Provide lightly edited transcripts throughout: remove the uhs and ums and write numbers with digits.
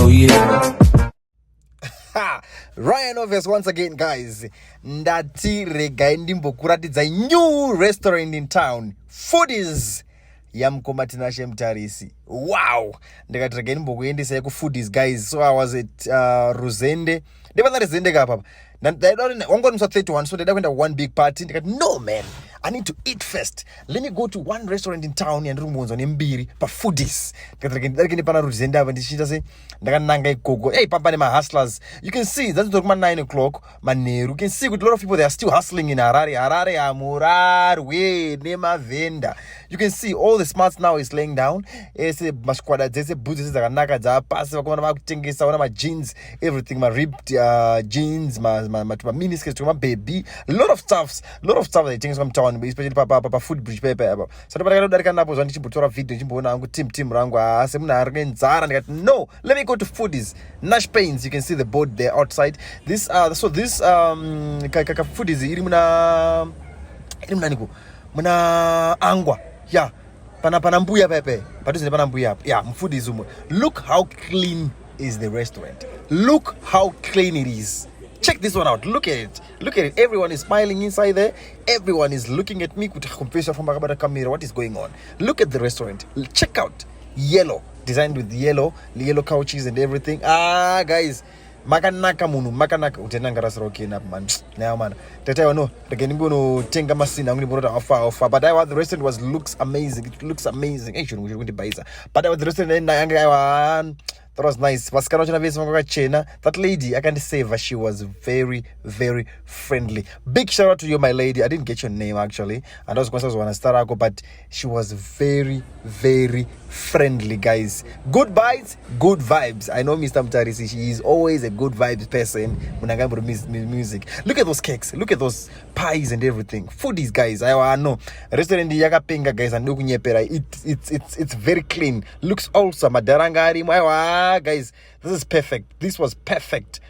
Oh yeah. RYANOBVIOUS once again, guys. Ndati regai ndimbokuratidza new restaurant in town. Foodies. Yamkoma Tinashe Mutarisi. Wow. Ndikati regai ndimbokuendesa ku Foodies, guys. So I was at Ruzende. Ndipanda Ruzende kapa. Wangoni 31, so they went to one big party. Ndikati, no man, I need to eat first. Let me go to one restaurant in town and rumunzo nembiri pa Foodies. Ndikati pana Ruzende ava ndishita se ndakananga ikogo. Hey, papa ne my hustlers. You can see that's talking about 9 o'clock. Maneru. You can see with a lot of people, they are still hustling in Harare. Harare amurar we nema venda. You can see all the smarts now is laying down. Ese masquada zese boots zakanaka za pass vakona vakutengesa wana ma jeans, everything, my ripped jeans, my mini skirts, my baby, a lot of stuff that things from town, especially papa food bridge paper. So darika napo zani chimbotora video chimbona angu team rangu ase muna argenzara ndikati no, let me go to Foodies. Nash Pains, you can see the board there outside. This Foodies iri muna niko muna angwa. Yeah, panambuya pepe. Paduzine panambuya. Yeah, Foodies umo. Look how clean is the restaurant. Look how clean it is. Check this one out. Look at it. Look at it. Everyone is smiling inside there. Everyone is looking at me. What is going on? Look at the restaurant. Check out. Yellow. Designed with yellow couches and everything. Guys. Makanaka utenanga rasroki na man. Now man. Tete no. Tegenimbono tenga masina ngibonota offer. But the restaurant looks amazing. It looks amazing. Hey, should we buy it? But the restaurant that was nice. That lady, I can't say that she was very, very friendly. Big shout out to you, my lady. I didn't get your name actually. And I was going to start, but she was very, very friendly, guys. Good bites, good vibes. I know Mr. Mutarisi, she is always a good vibes person when I go to music. Look at those cakes, look at those pies and everything. Foodies, guys. I know. Restaurant yaga penga, guys, and it's very clean. Looks awesome. Madarangari, guys, this is perfect. This was perfect.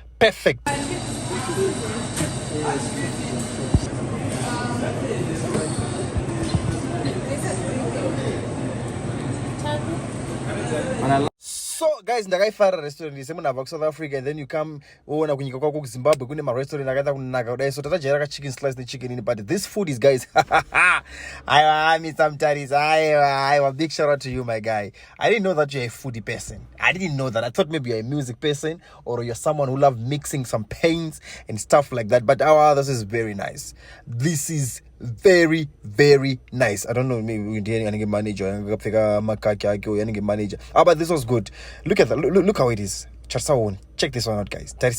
So guys, ndakaifara restaurant semunabva ku South Africa, and then you come ona kunyika kwako ku Zimbabwe kune ma restaurant akaita kunaka kudai, so tatajaira ka chicken slice ne chicken in, but this food is, guys, I Mr. Mutarisi, I big shout out to you, my guy. I didn't know that you're a foodie person. I didn't know that. I thought maybe you're a music person or you're someone who loves mixing some paints and stuff like that, but this is very nice. This is very, very nice. I don't know, maybe manager, manager. But this was good. Look at that. Look how it is. Check this one out, guys. They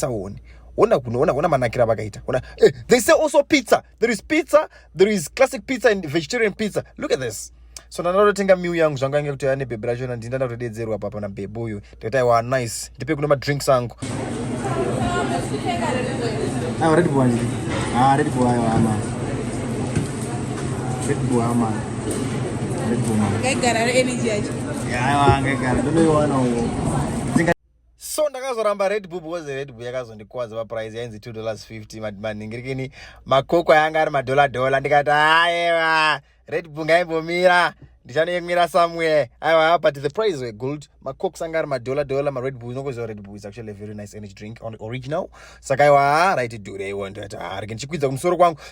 say also pizza. There is pizza, there is classic pizza and vegetarian pizza. Look at this. So now tenga miu yangu zvangange kuti ane bebrajo na ndinda kutodedzerwa apa pana bebuyu. Teta wa nice. Ndipe kuna ma drinks angu. Ready boy. Ready boy ama. Red Bull man. So ndakazoramba Red Bull because Red Bull yakazondikwadza pa price yainzi $2.50 maningirikini makoko yanga ari $1 ndikati aiwa Red Bull ngaimbomira ndichanoyemira somewhere. But the price were good. My cokes are $1, my Red Bull. No, Red Bull is actually a very nice energy drink on original. Sakaiwa, right to do they want to.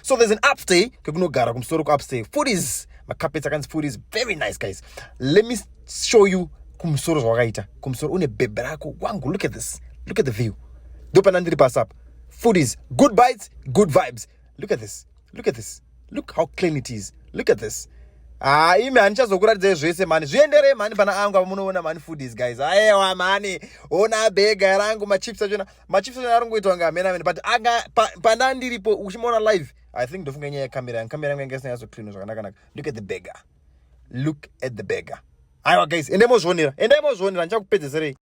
So there's an upstay. Upstay. Foodies. My carpets against food is very nice, guys. Let me show you kumsoro wagaita. Kumsoro une beberako wangu. Look at this. Look at the view. Dopanandri pass up. Foodies. Good bites, good vibes. Look at this. Look at this. Look how clean it is. Look at this. Ime andichazokuratidza zvese mani zviendere mani pana angu apa munoona mani Foodies, guys. Aiwa mani ona bega rangu machips achona ari ngoitwa ngamena, but pana ndiripo uchimona live, I think ndofunga nyaya camera yangu yangasinyazo clean zvakanaka. Look at the beggar. Look at the beggar. Aiwa guys, endemozvionera ndichakupedzesere.